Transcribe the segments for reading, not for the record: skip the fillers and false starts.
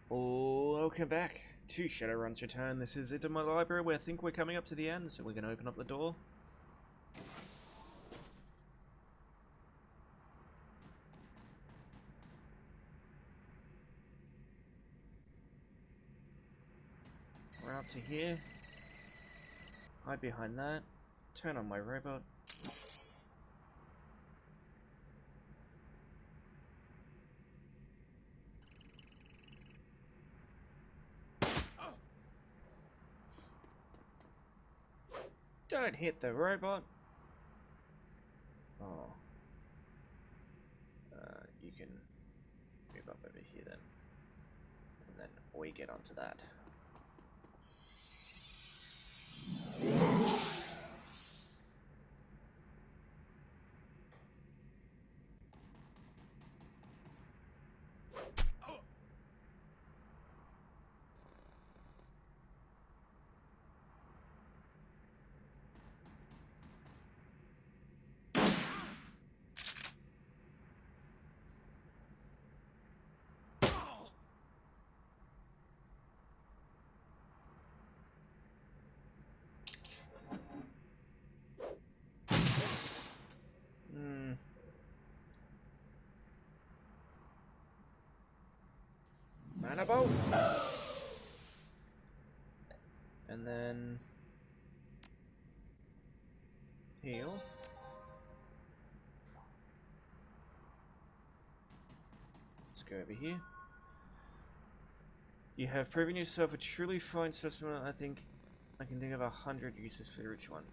Welcome back to Shadowrun's Return. This is it in my library where I think we're coming up to the end, so we're going to open up the door. We're out to here. Hide behind that. Turn on my robot. Don't hit the robot. Oh. You can move up over here then. And then we get onto that. Mana bolt. And then heal. Let's go over here. You have proven yourself a truly fine specimen. I think I can think of 100 uses for each one.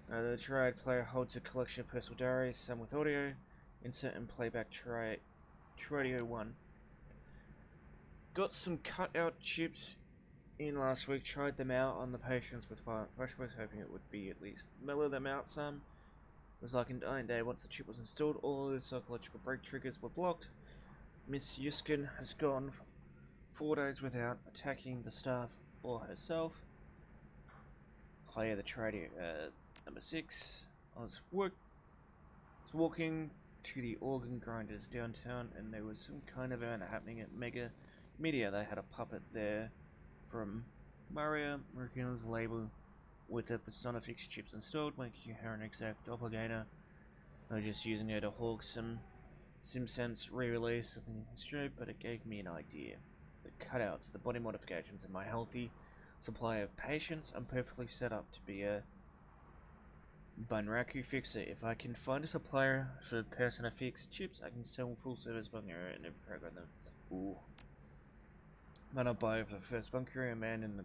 The triad player holds a collection of personal diaries, some with audio. Insert and playback Tridio 1. Got some cutout chips in last week, tried them out on the patients with flashbacks, hoping it would be at least mellow them out some. It was like in Dying Day, once the chip was installed, all of the psychological break triggers were blocked. Miss Yuskin has gone 4 days without attacking the staff or herself. Player the Tridio, number 6. I was walking to the organ grinders downtown, and there was some kind of event happening at Mega Media. They had a puppet there from Maria Murkina's label with the Personafix chips installed, making her an exact doppelganger. I was just using her to hawk some SimSense re-release of the strip, but it gave me an idea. The cutouts, the body modifications, and my healthy supply of patience, I'm perfectly set up to be a Bunraku fixer. If I can find a supplier for Personafix chips, I can sell full service bunker and program them. Ooh. Then I'll buy for the first bunker. A man in the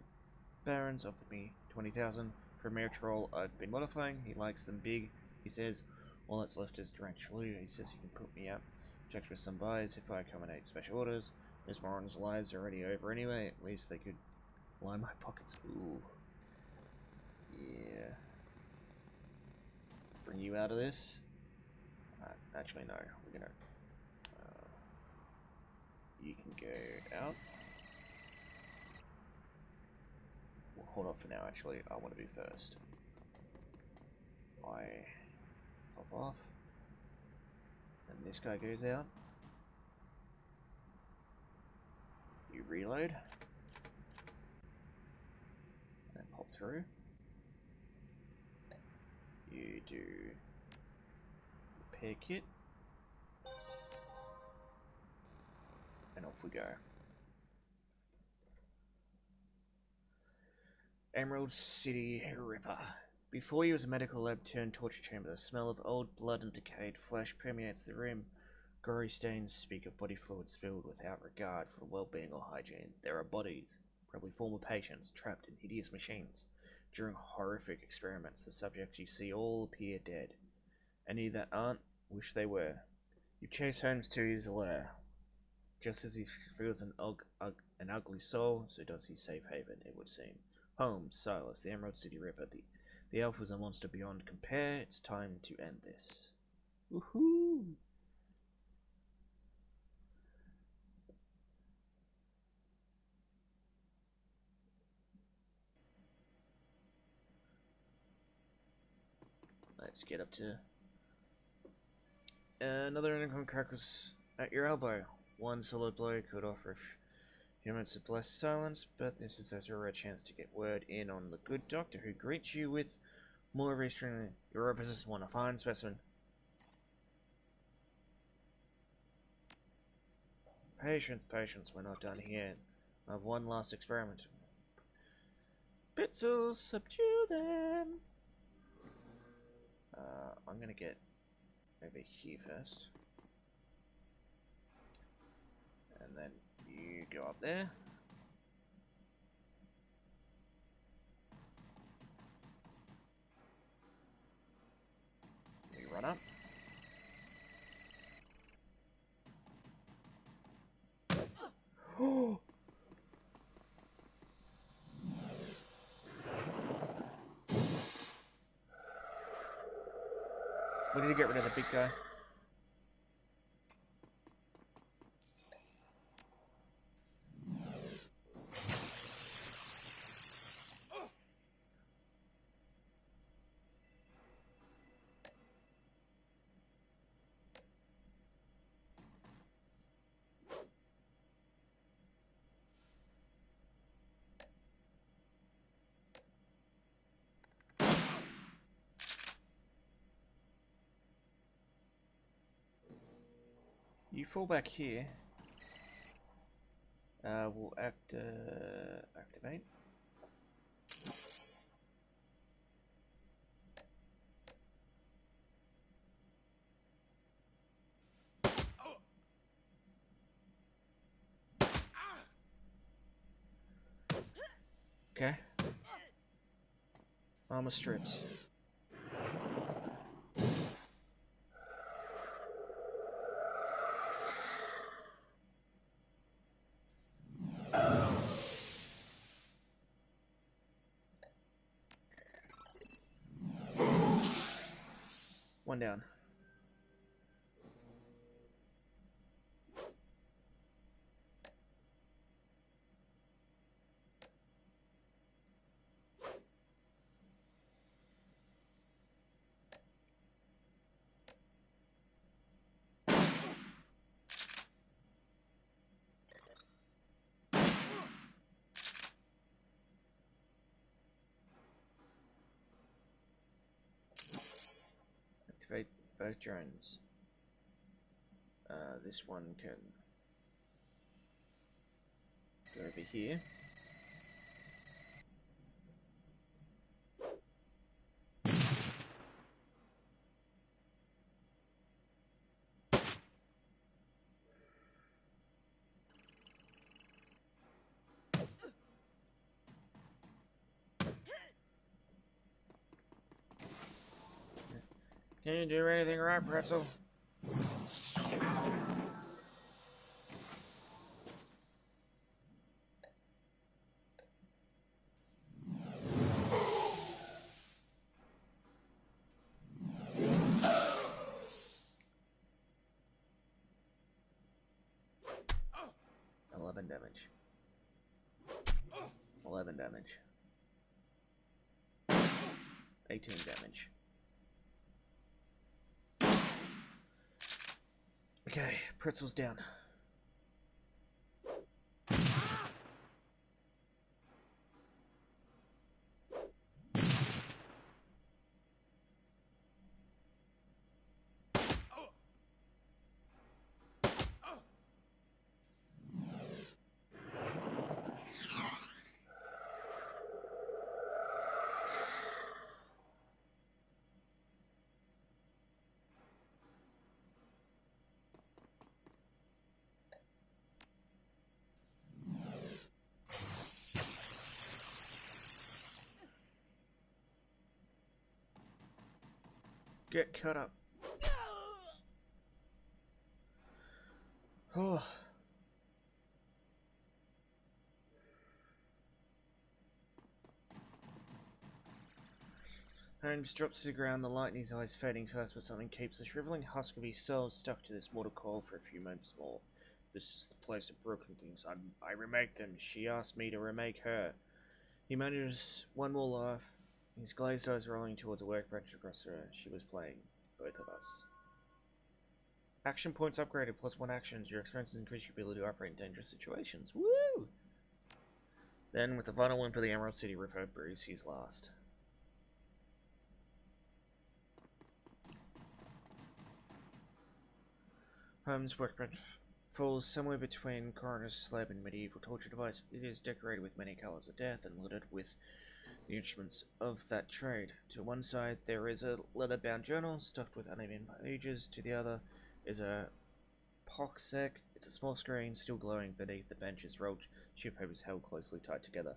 Barrens offered me 20,000 for a mere troll I've been modifying. He likes them big. He says all that's left is direct salute. He says he can put me up. Checked with some buys if I accommodate special orders. Miss Moran's lives are already over anyway. At least they could line my pockets. Ooh. Yeah. Bring you out of this? Actually, no. We're gonna. You can go out. We'll hold off for now. Actually, I want to be first. I pop off, and this guy goes out. You reload, and pop through. You do repair kit, and off we go. Emerald City Ripper. Before you was a medical lab turned torture chamber. The smell of old blood and decayed flesh permeates the room. Gory stains speak of body fluid spilled without regard for well-being or hygiene. There are bodies, probably former patients, trapped in hideous machines. During horrific experiments, the subjects you see all appear dead. Any that aren't, wish they were. You chase Holmes to his lair. Just as he feels an ugly soul, so does his safe haven, it would seem. Holmes, Silas, the Emerald City Ripper. The elf was a monster beyond compare. It's time to end this. Woohoo! Let's get up to another income crack was at your elbow. One solid blow could offer Humans have blessed silence, but this is a rare chance to get word in on the good doctor who greets you with more restraint. Your opposites want a fine specimen. Patience, patience, we're not done here. I have one last experiment. Bitzel, subdue them! I'm gonna get over here first. And then you go up there. You run up. Oh! We need to get rid of the big guy. You fall back here. We'll activate. Okay. Armor strips. One down. Activate both drones. This one can go over here. Can you do anything right, Pretzel? Damage. 11 damage. 18 damage. Okay, Pretzel's down. Get cut up. Oh. Holmes drops to the ground, the light in his eyes fading first, but something keeps the shriveling husk of his soul stuck to this mortal coil for a few moments more. This is the place of broken things. I remake them. She asked me to remake her. He manages one more laugh, his glazed eyes rolling towards a workbench across her. She was playing both of us. Action points upgraded, +1 actions. Your experience increase your ability to operate in dangerous situations. Woo! Then, with the final win for the Emerald City River, Bruce, he's last. Holmes' workbench falls somewhere between coroner's slab and medieval torture device. It is decorated with many colors of death and littered with the instruments of that trade. To one side, there is a leather-bound journal stuffed with uneven pages. To the other is a poxec. It's a small screen, still glowing beneath the bench's rolled sheet papers held closely tied together.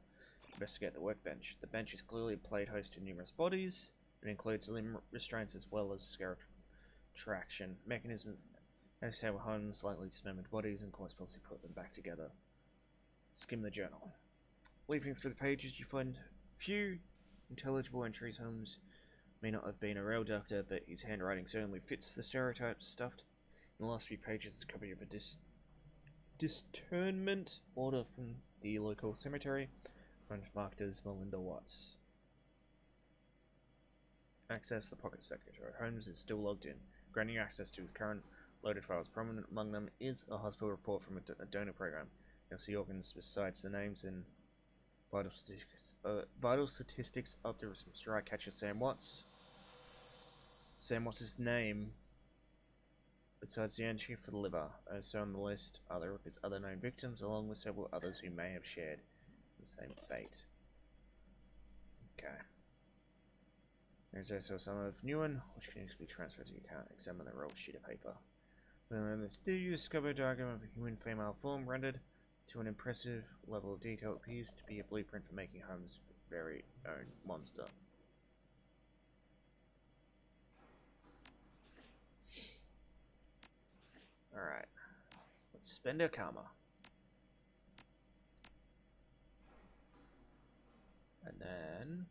Investigate the workbench. The bench is clearly played host to numerous bodies. It includes limb restraints as well as scarab traction mechanisms that disable Holmes' slightly dismembered bodies and correspondingly put them back together. Skim the journal. Leafing through the pages, you find few intelligible entries. Holmes may not have been a real doctor, but his handwriting certainly fits the stereotypes stuffed. In the last few pages is a copy of a disinterment order from the local cemetery, marked as Melinda Watts. Access the pocket secretary. Holmes is still logged in, granting access to his current loaded files. Prominent among them is a hospital report from a donor program. You'll see organs besides the names and vital statistics of the strike catcher Sam Watts. Sam Watts' name, besides the entry for the liver, also on the list are of his other known victims, along with several others who may have shared the same fate. Okay. There's also some of Newen, which can be transferred to your account. Examine the rolled sheet of paper. Do you discover a diagram of a human female form rendered to an impressive level of detail? It appears to be a blueprint for making Holmes' very own monster. Alright. Let's spend our karma. And then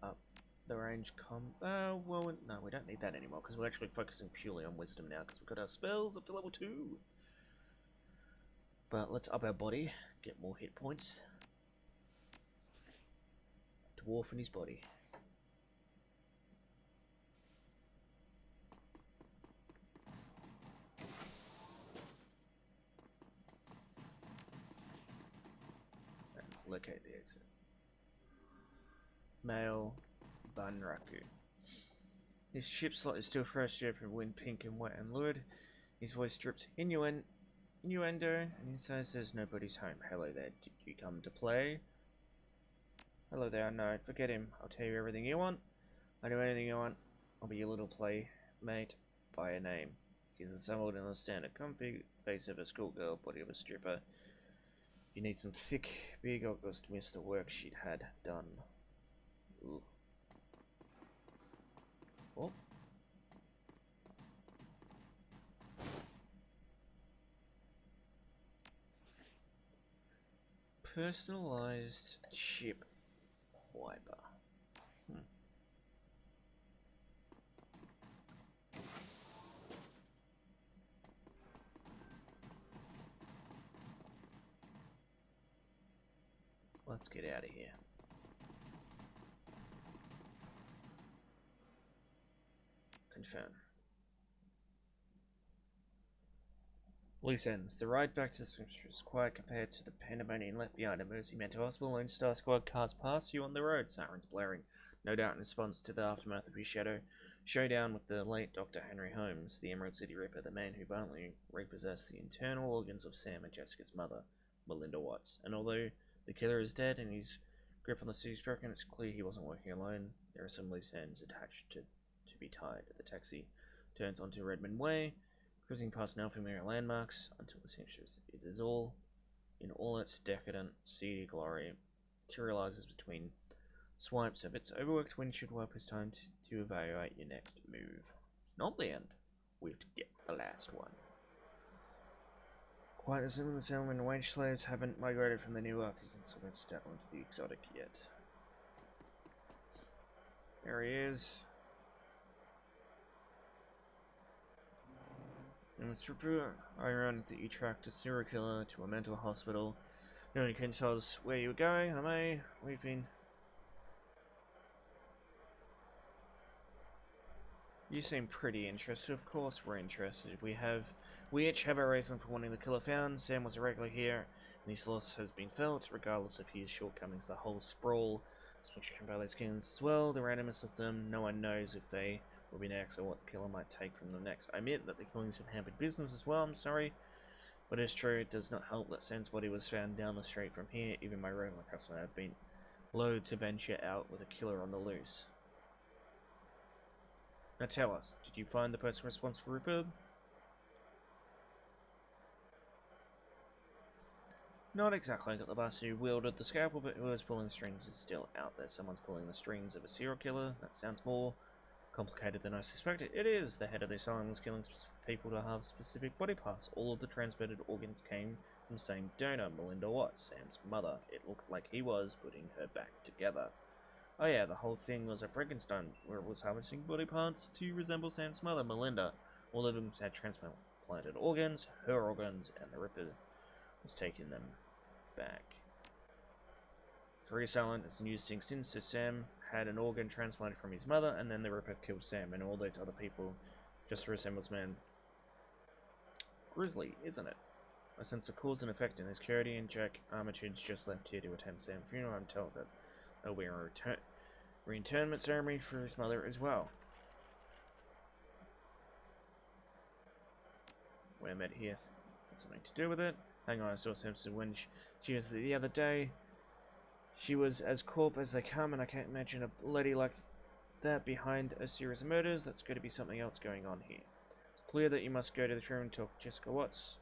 up the range well, no, we don't need that anymore because we're actually focusing purely on wisdom now because we've got our spells up to level 2. But let's up our body, get more hit points. Dwarf in his body. And locate the exit. Male Banraku. His ship slot is still fresh, from wind, pink and wet and lurid. His voice drips innuendo, and inside says nobody's home. Hello there, did you come to play? Hello there, no, forget him. I'll tell you everything you want. I'll do anything you want. I'll be your little playmate by a name. He's assembled in the standard comfy face of a schoolgirl, body of a stripper. You need some thick, big August to miss the work she'd had done. Ooh. Oh. Personalized chip wiper. Let's get out of here. Confirm. Loose ends. The ride back to the scripture is quiet compared to the pandemonium left behind at Mercy Mental Hospital. Lone Star Squad cars past you on the road. Sirens blaring. No doubt in response to the aftermath of his showdown with the late Dr. Henry Holmes, the Emerald City Ripper, the man who violently repossessed the internal organs of Sam and Jessica's mother, Melinda Watts. And although the killer is dead and his grip on the city's broken, it's clear he wasn't working alone. There are some loose ends attached to be tied. The taxi turns onto Redmond Way, cruising past now familiar landmarks until the seamstress. It is all, in all its decadent, seedy glory, materializes between swipes of its overworked windshield wipers. Time to evaluate your next move. It's not the end. We have to get the last one. Quite as soon as the settlement and wage slaves haven't migrated from the new earth since they've stepped into the exotic yet. There he is. And it's ironic that you tracked a serial killer to a mental hospital. You only can tell us where you were going. We've been You seem pretty interested. Of course we're interested. We each have our reason for wanting the killer found. Sam was a regular here, and his loss has been felt, regardless of his shortcomings. The whole sprawl, especially by those killings as well, the randomness of them, no one knows if they will be next or what the killer might take from them next. I admit that the killings have hampered business as well, I'm sorry. But it's true, it does not help that Sam's body was found down the street from here. Even my regular customer have been loath to venture out with a killer on the loose. Now tell us, did you find the person responsible for Rupert? Not exactly. I got the boss who wielded the scalpel, but who was pulling the strings is still out there. Someone's pulling the strings of a serial killer. That sounds more complicated than I suspected. It is. The head of the asylum was killing people to have specific body parts. All of the transmitted organs came from the same donor, Melinda Watts, Sam's mother. It looked like he was putting her back together. Oh yeah, the whole thing was a Frankenstein, where it was harvesting body parts to resemble Sam's mother, Melinda. All of them had transplanted organs, her organs, and the Ripper was taking them back. Three silent as the news sinks in, so Sam had an organ transplanted from his mother, and then the Ripper killed Sam and all those other people just resembles man. Grisly, isn't it? I sense a cause and effect in this. Cody and Jack Armitage just left here to attend Sam's funeral. I'm told that there'll be a reinterment ceremony for his mother as well. We're met here. Got something to do with it. Hang on, I saw Samson when she was the other day. She was as corp as they come, and I can't imagine a lady like that behind a series of murders. That's going to be something else going on here. It's clear that you must go to the room and talk to Jessica Watts.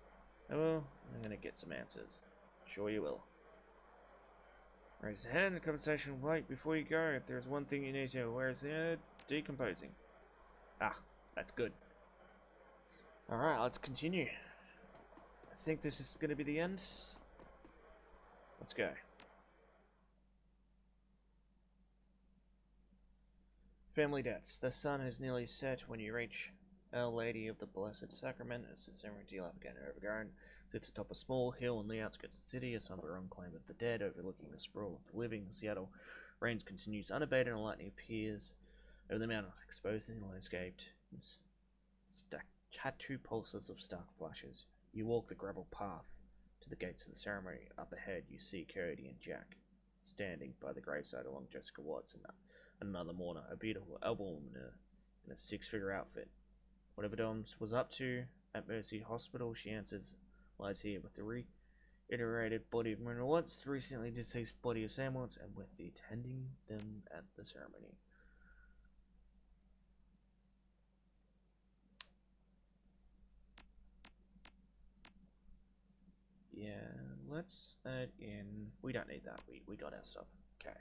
Oh well, I'm going to get some answers. Sure you will. Raise the hand in the conversation. Wait, before you go, if there's one thing you need to know, where is the decomposing? Ah, that's good. Alright, let's continue. I think this is going to be the end. Let's go. Family debts. The sun has nearly set when you reach Our Lady of the Blessed Sacrament. It's the ceremony deal up again overgrown. Sits atop a small hill on the outskirts of the city, a somber enclave of the dead, overlooking the sprawl of the living. In Seattle, rain continues unabated and lightning appears over the mountain, exposing the landscape. Tattoo pulses of stark flashes. You walk the gravel path to the gates of the ceremony. Up ahead, you see Cody and Jack standing by the graveside along Jessica Watts and another mourner, a beautiful elf woman in a six-figure outfit. Whatever Doms was up to at Mercy Hospital, she answers, lies here with the reiterated body of Marina Watts, the recently deceased body of Sam Watts, and with the attending them at the ceremony. Yeah, let's add in. We don't need that. We got our stuff. Okay.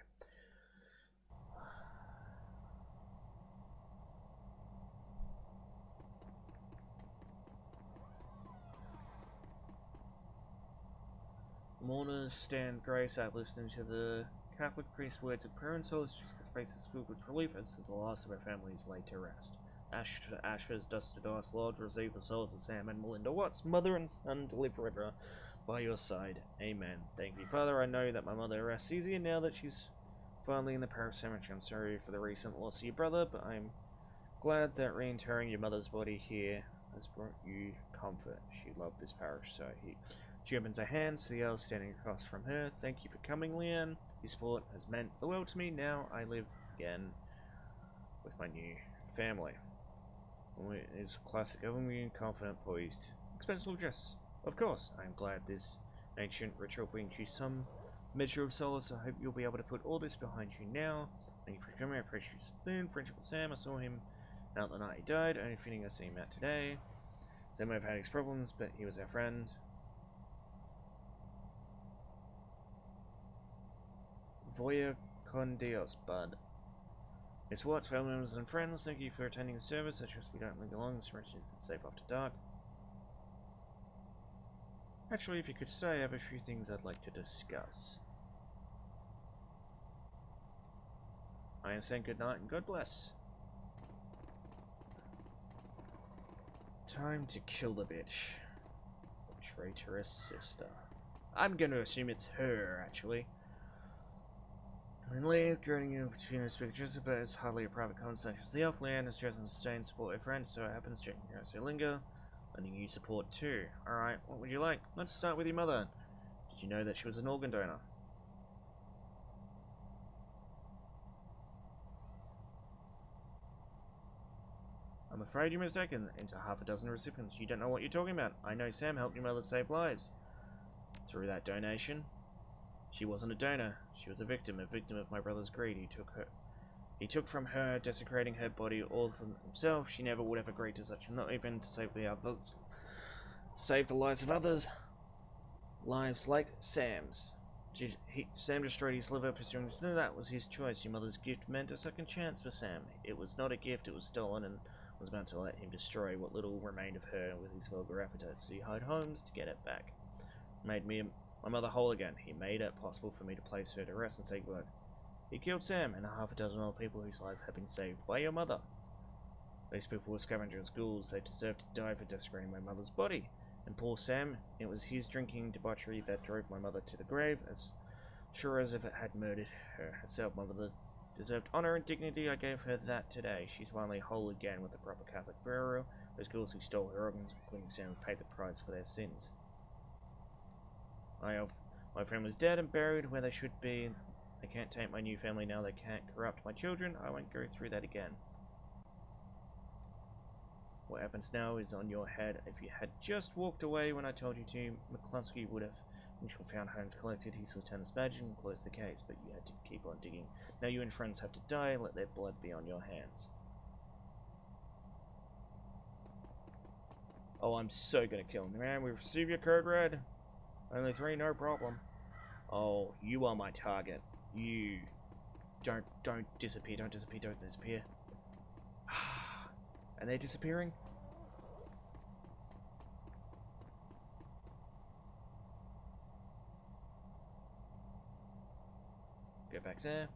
Mourners stand graveside listening to the Catholic priest's words of prayer and solace. Jessica's face is filled with relief as the last of her family is laid to rest. Ash to ashes, dust to dust, Lord, receive the souls of Sam and Melinda Watts, mother and son, to live forever by your side. Amen. Thank you, Father. I know that my mother rests easier now that she's finally in the parish cemetery. I'm sorry for the recent loss of your brother, but I'm glad that reinterring your mother's body here has brought you comfort. She loved this parish, so she opens her hands to the elves standing across from her. Thank you for coming, Leanne. Your support has meant the world to me. Now I live again with my new family. It's classic overwhelming, confident, poised, expensive dress. Of course, I am glad this ancient ritual brings you some measure of solace. I hope you'll be able to put all this behind you now. Thank you for coming. I appreciate your spoon. Friendship with Sam. I saw him out the night he died. Only feeling I see him out today. Sam may have had his problems, but he was our friend. Voya con Dios, bud. Miss Watts, family members and friends, thank you for attending the service. I trust we don't linger long. This rest is safe after dark. Actually, if you could stay, I have a few things I'd like to discuss. I am saying good night and God bless. Time to kill the bitch. The traitorous sister. I'm gonna assume it's her, actually. In leave, dreading you between us pictures, but it's hardly a private conversation. The elf Leanne is dressed in sustain support her friend, so it happens checking her as they linger, lending you support too. Alright, what would you like? Let's start with your mother. Did you know that she was an organ donor? I'm afraid you're mistaken. Into half a dozen recipients. You don't know what you're talking about. I know Sam helped your mother save lives. Through that donation. She wasn't a donor. She was a victim of my brother's greed. He took from her, desecrating her body all for himself. She never would have agreed to such, not even to save the others. Save the lives of others. Lives like Sam's. Sam destroyed his liver pursuing that was his choice. Your mother's gift meant a second chance for Sam. It was not a gift, it was stolen and was about to let him destroy what little remained of her with his vulgar appetites. So he hired Holmes to get it back. Made my mother whole again. He made it possible for me to place her to rest and say goodbye. He killed Sam and half a dozen other people whose lives had been saved by your mother. These people were scavengers, ghouls. They deserved to die for desecrating my mother's body. And poor Sam, it was his drinking debauchery that drove my mother to the grave, as sure as if it had murdered her herself. My mother deserved honor and dignity. I gave her that today. She's finally whole again with the proper Catholic burial. Those ghouls who stole her organs, including Sam, paid the price for their sins. My family's dead and buried where they should be. They can't take my new family now. They can't corrupt my children. I won't go through that again. What happens now is on your head. If you had just walked away when I told you to, McCluskey would have found Holmes, collected his lieutenant's badge and closed the case, but you had to keep on digging. Now you and friends have to die, let their blood be on your hands. Oh, I'm so gonna kill him. Man, we receive your code red. Only 3, no problem. Oh, you are my target. You. Don't disappear, don't disappear, don't disappear. Are they disappearing? Go back there.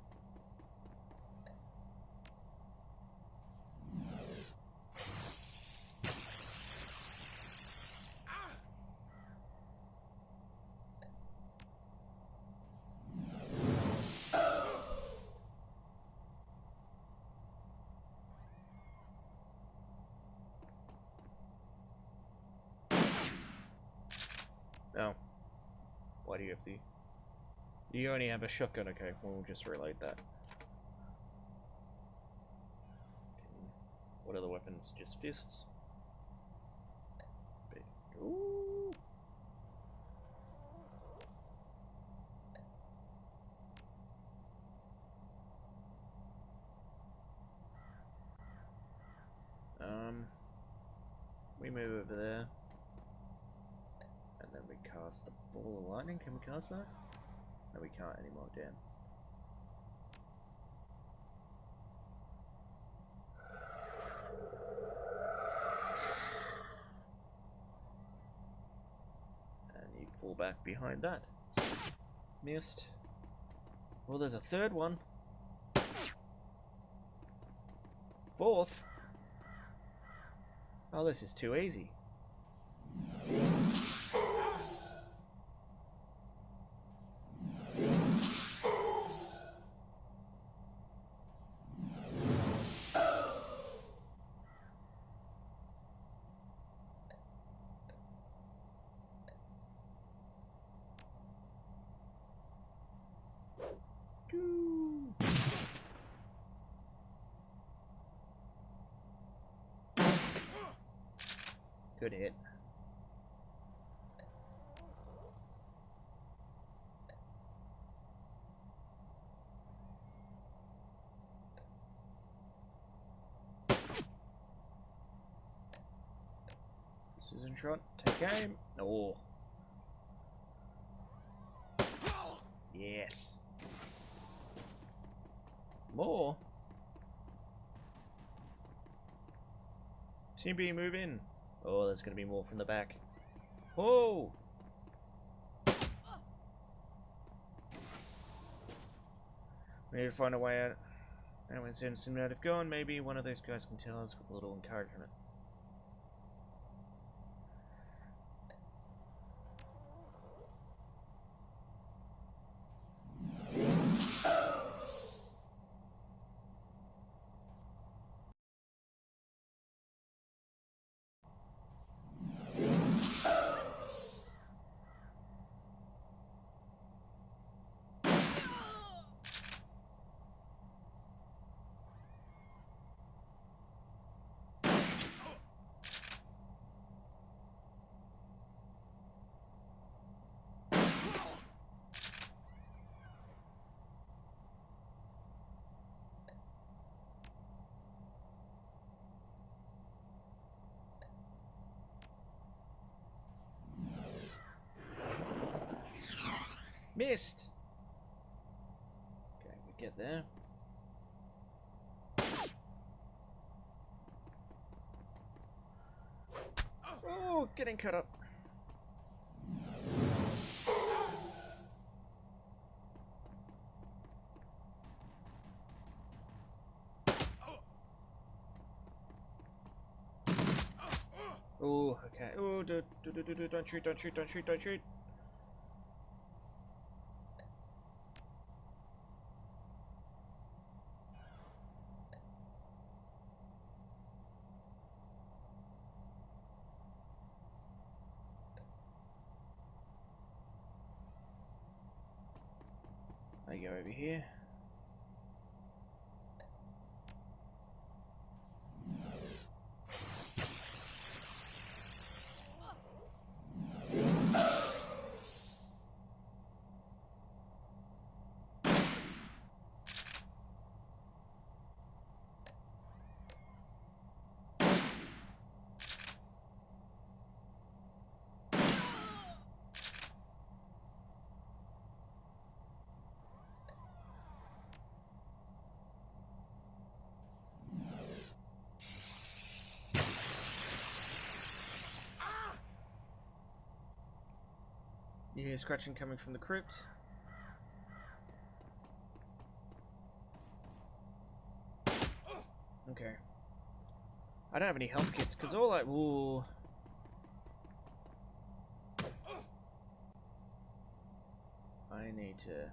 No. Why do you have the... You only have a shotgun, okay, we'll just reload that. What are the weapons? Just fists? Ooh. We move over there. And then we cast the ball of lightning. Can we cast that? No, we can't anymore, damn. And you fall back behind that. Missed. Well, there's a third one. Fourth. Oh, this is too easy. Good hit. Precision shot. Take aim. Oh. Yes. More. Team B, move in. Oh, there's going to be more from the back. Oh! We need to find a way out. And when Sam and have gone, maybe one of those guys can tell us with a little encouragement. Missed! Okay, we get there. Oh, getting cut up. Oh, okay. Oh, don't shoot, don't shoot, don't shoot, don't shoot. I go over here. You hear scratching coming from the crypt. Okay. I don't have any health kits, because all I... Ooh. I need to...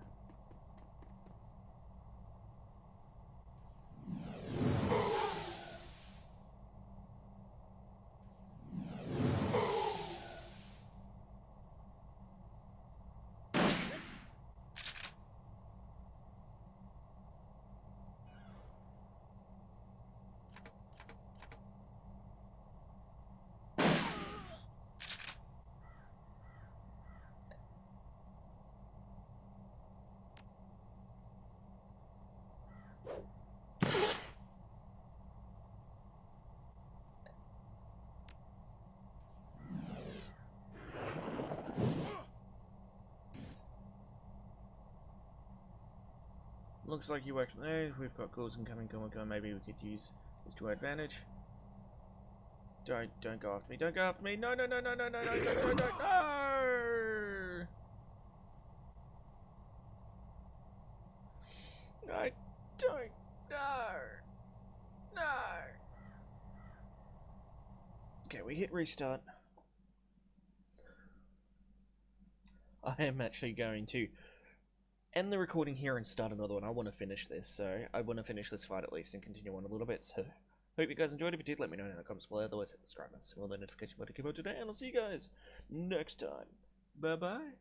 Looks like you worked there. We've got ghouls incoming, Gormagone. Maybe we could use this to our advantage. Don't go after me. Don't go after me. No, no, no, no, no, no, no, no, no, no, no. I don't. No. No. Okay, we hit restart. I am actually going to end the recording here and start another one. I want to finish this, so I want to finish this fight at least and continue on a little bit. So, hope you guys enjoyed. If you did, let me know in the comments below. Otherwise, hit the subscribe button, all the notification button to keep up to date, and I'll see you guys next time. Bye bye.